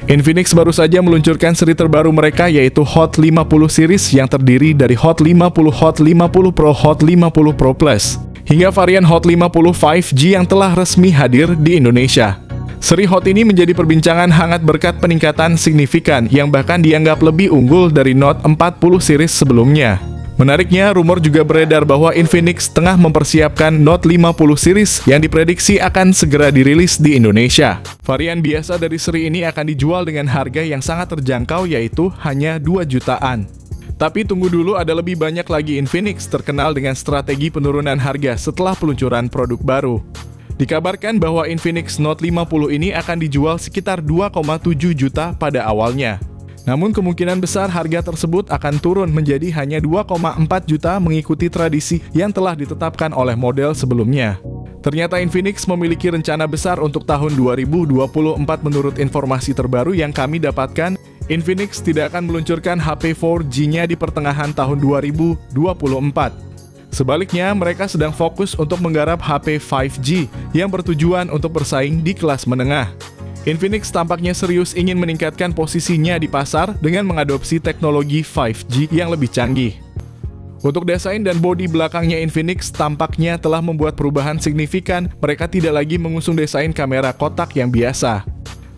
Infinix baru saja meluncurkan seri terbaru mereka yaitu Hot 50 series yang terdiri dari Hot 50, Hot 50 Pro, Hot 50 Pro Plus, hingga varian Hot 50 5G yang telah resmi hadir di Indonesia. Seri Hot ini menjadi perbincangan hangat berkat peningkatan signifikan yang bahkan dianggap lebih unggul dari Note 40 series sebelumnya. Menariknya, rumor juga beredar bahwa Infinix tengah mempersiapkan Note 50 series yang diprediksi akan segera dirilis di Indonesia. Varian biasa dari seri ini akan dijual dengan harga yang sangat terjangkau yaitu hanya 2 jutaan. Tapi tunggu dulu, ada lebih banyak lagi Infinix terkenal dengan strategi penurunan harga setelah peluncuran produk baru. Dikabarkan bahwa Infinix Note 50 ini akan dijual sekitar 2,7 juta pada awalnya. Namun kemungkinan besar harga tersebut akan turun menjadi hanya 2,4 juta mengikuti tradisi yang telah ditetapkan oleh model sebelumnya. Ternyata Infinix memiliki rencana besar untuk tahun 2024 menurut informasi terbaru yang kami dapatkan. Infinix tidak akan meluncurkan HP 4G-nya di pertengahan tahun 2024. Sebaliknya, mereka sedang fokus untuk menggarap HP 5G yang bertujuan untuk bersaing di kelas menengah. Infinix tampaknya serius ingin meningkatkan posisinya di pasar dengan mengadopsi teknologi 5G yang lebih canggih. Untuk desain dan bodi belakangnya, Infinix tampaknya telah membuat perubahan signifikan. Mereka tidak lagi mengusung desain kamera kotak yang biasa.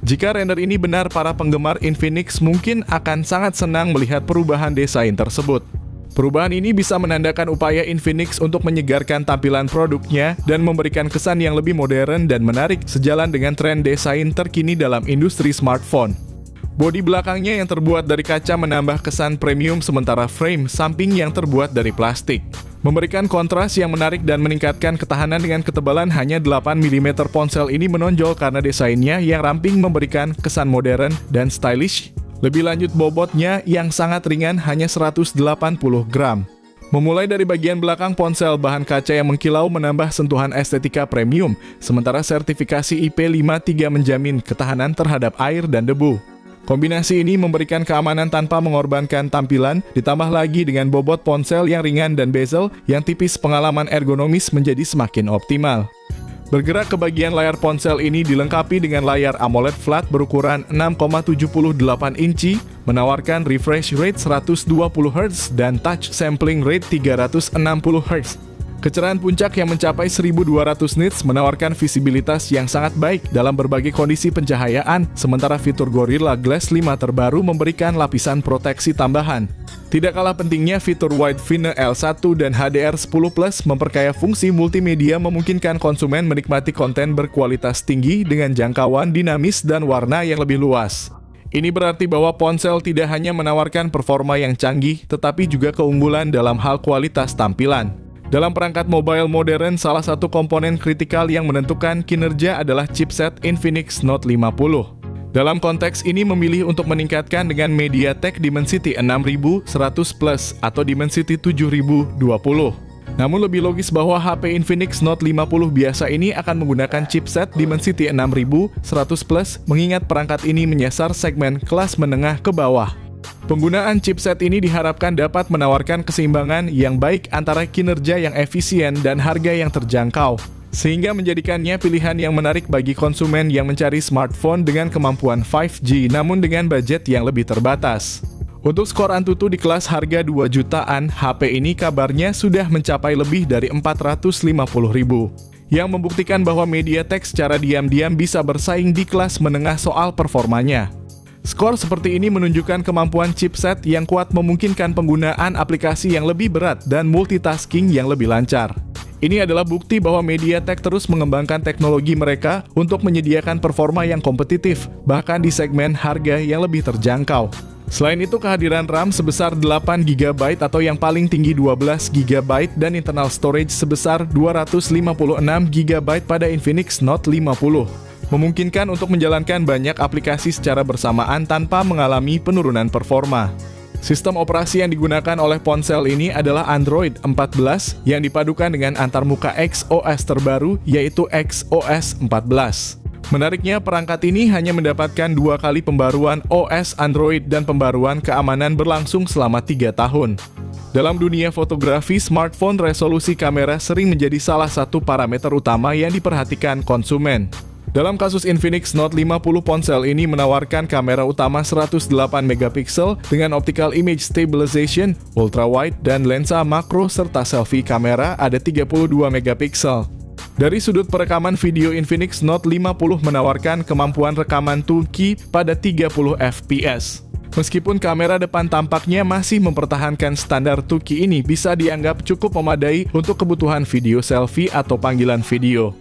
Jika render ini benar, para penggemar Infinix mungkin akan sangat senang melihat perubahan desain tersebut. Perubahan ini bisa menandakan upaya Infinix untuk menyegarkan tampilan produknya dan memberikan kesan yang lebih modern dan menarik sejalan dengan tren desain terkini dalam industri smartphone. Bodi belakangnya yang terbuat dari kaca menambah kesan premium sementara frame samping yang terbuat dari plastik memberikan kontras yang menarik dan meningkatkan ketahanan dengan ketebalan hanya 8 mm. Ponsel ini menonjol karena desainnya yang ramping memberikan kesan modern dan stylish. Lebih lanjut, bobotnya yang sangat ringan hanya 180 gram. Memulai dari bagian belakang ponsel, bahan kaca yang mengkilau menambah sentuhan estetika premium, sementara sertifikasi IP53 menjamin ketahanan terhadap air dan debu. Kombinasi ini memberikan keamanan tanpa mengorbankan tampilan, ditambah lagi dengan bobot ponsel yang ringan dan bezel yang tipis, pengalaman ergonomis menjadi semakin optimal. Bergerak ke bagian layar ponsel ini dilengkapi dengan layar AMOLED flat berukuran 6,78 inci, menawarkan refresh rate 120 Hz dan touch sampling rate 360 Hz. Kecerahan puncak yang mencapai 1200 nits menawarkan visibilitas yang sangat baik dalam berbagai kondisi pencahayaan, sementara fitur Gorilla Glass 5 terbaru memberikan lapisan proteksi tambahan. Tidak kalah pentingnya, fitur Wide View L1 dan HDR10 Plus memperkaya fungsi multimedia, memungkinkan konsumen menikmati konten berkualitas tinggi dengan jangkauan dinamis dan warna yang lebih luas. Ini berarti bahwa ponsel tidak hanya menawarkan performa yang canggih, tetapi juga keunggulan dalam hal kualitas tampilan. Dalam perangkat mobile modern, salah satu komponen kritikal yang menentukan kinerja adalah chipset Infinix Note 50. Dalam konteks ini memilih untuk meningkatkan dengan MediaTek Dimensity 6100 Plus atau Dimensity 7020. Namun lebih logis bahwa HP Infinix Note 50 biasa ini akan menggunakan chipset Dimensity 6100 Plus, mengingat perangkat ini menyasar segmen kelas menengah ke bawah. Penggunaan chipset ini diharapkan dapat menawarkan keseimbangan yang baik antara kinerja yang efisien dan harga yang terjangkau, sehingga menjadikannya pilihan yang menarik bagi konsumen yang mencari smartphone dengan kemampuan 5G namun dengan budget yang lebih terbatas. Untuk skor Antutu di kelas harga 2 jutaan, HP ini kabarnya sudah mencapai lebih dari 450.000, yang membuktikan bahwa MediaTek secara diam-diam bisa bersaing di kelas menengah soal performanya. Skor seperti ini menunjukkan kemampuan chipset yang kuat memungkinkan penggunaan aplikasi yang lebih berat dan multitasking yang lebih lancar. Ini adalah bukti bahwa MediaTek terus mengembangkan teknologi mereka untuk menyediakan performa yang kompetitif, bahkan di segmen harga yang lebih terjangkau. Selain itu, kehadiran RAM sebesar 8 GB atau yang paling tinggi 12 GB dan internal storage sebesar 256 GB pada Infinix Note 50 memungkinkan untuk menjalankan banyak aplikasi secara bersamaan tanpa mengalami penurunan performa. Sistem operasi yang digunakan oleh ponsel ini adalah Android 14 yang dipadukan dengan antarmuka XOS terbaru yaitu XOS 14. Menariknya, perangkat ini hanya mendapatkan 2 kali pembaruan OS Android dan pembaruan keamanan berlangsung selama 3 tahun. Dalam dunia fotografi, smartphone resolusi kamera sering menjadi salah satu parameter utama yang diperhatikan konsumen. Dalam kasus Infinix Note 50, ponsel ini menawarkan kamera utama 108 megapiksel dengan optical image stabilization, ultrawide, dan lensa makro serta selfie kamera ada 32 megapiksel. Dari sudut perekaman video, Infinix Note 50 menawarkan kemampuan rekaman 2K pada 30 fps. Meskipun kamera depan tampaknya masih mempertahankan standar 2K, ini bisa dianggap cukup memadai untuk kebutuhan video selfie atau panggilan video.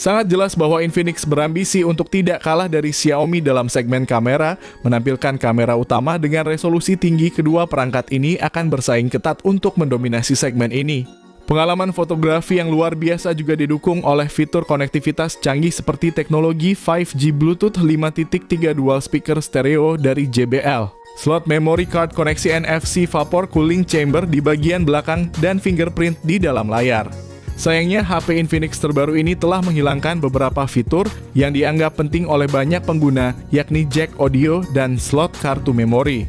Sangat jelas bahwa Infinix berambisi untuk tidak kalah dari Xiaomi dalam segmen kamera. Menampilkan kamera utama dengan resolusi tinggi, kedua perangkat ini akan bersaing ketat untuk mendominasi segmen ini. Pengalaman fotografi yang luar biasa juga didukung oleh fitur konektivitas canggih seperti teknologi 5G Bluetooth 5.3 dual speaker stereo dari JBL, slot memory card, koneksi NFC, vapor cooling chamber di bagian belakang, dan fingerprint di dalam layar. Sayangnya, HP Infinix terbaru ini telah menghilangkan beberapa fitur yang dianggap penting oleh banyak pengguna, yakni jack audio dan slot kartu memori.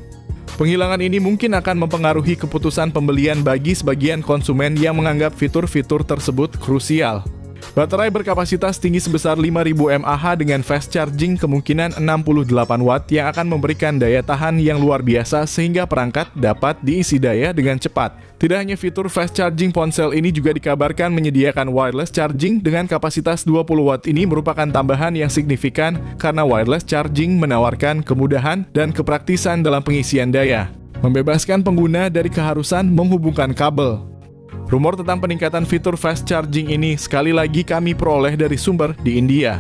Penghilangan ini mungkin akan mempengaruhi keputusan pembelian bagi sebagian konsumen yang menganggap fitur-fitur tersebut krusial. Baterai berkapasitas tinggi sebesar 5000 mAh dengan fast charging kemungkinan 68 watt yang akan memberikan daya tahan yang luar biasa sehingga perangkat dapat diisi daya dengan cepat. Tidak hanya fitur fast charging, ponsel ini juga dikabarkan menyediakan wireless charging dengan kapasitas 20 watt. Ini merupakan tambahan yang signifikan karena wireless charging menawarkan kemudahan dan kepraktisan dalam pengisian daya, membebaskan pengguna dari keharusan menghubungkan kabel. Rumor tentang peningkatan fitur fast charging ini sekali lagi kami peroleh dari sumber di India.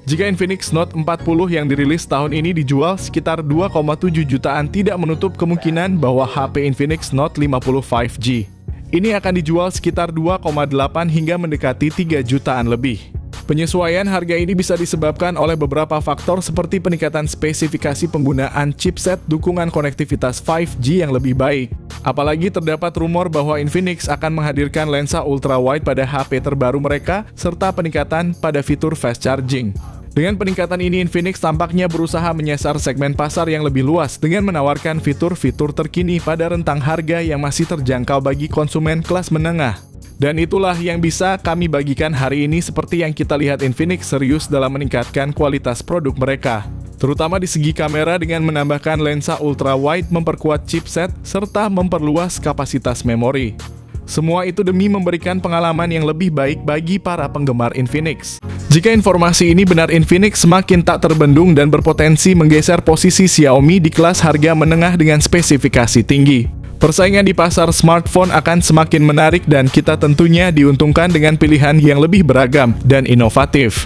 Jika Infinix Note 40 yang dirilis tahun ini dijual sekitar 2,7 jutaan, tidak menutup kemungkinan bahwa HP Infinix Note 50 5G ini akan dijual sekitar 2,8 hingga mendekati 3 jutaan lebih. Penyesuaian harga ini bisa disebabkan oleh beberapa faktor seperti peningkatan spesifikasi penggunaan chipset, dukungan konektivitas 5G yang lebih baik. Apalagi terdapat rumor bahwa Infinix akan menghadirkan lensa ultrawide pada HP terbaru mereka, serta peningkatan pada fitur fast charging. Dengan peningkatan ini, Infinix tampaknya berusaha menyasar segmen pasar yang lebih luas dengan menawarkan fitur-fitur terkini pada rentang harga yang masih terjangkau bagi konsumen kelas menengah. Dan itulah yang bisa kami bagikan hari ini. Seperti yang kita lihat, Infinix serius dalam meningkatkan kualitas produk mereka, terutama di segi kamera dengan menambahkan lensa ultrawide, memperkuat chipset, serta memperluas kapasitas memori. Semua itu demi memberikan pengalaman yang lebih baik bagi para penggemar Infinix. Jika informasi ini benar, Infinix semakin tak terbendung dan berpotensi menggeser posisi Xiaomi di kelas harga menengah dengan spesifikasi tinggi. Persaingan di pasar smartphone akan semakin menarik dan kita tentunya diuntungkan dengan pilihan yang lebih beragam dan inovatif.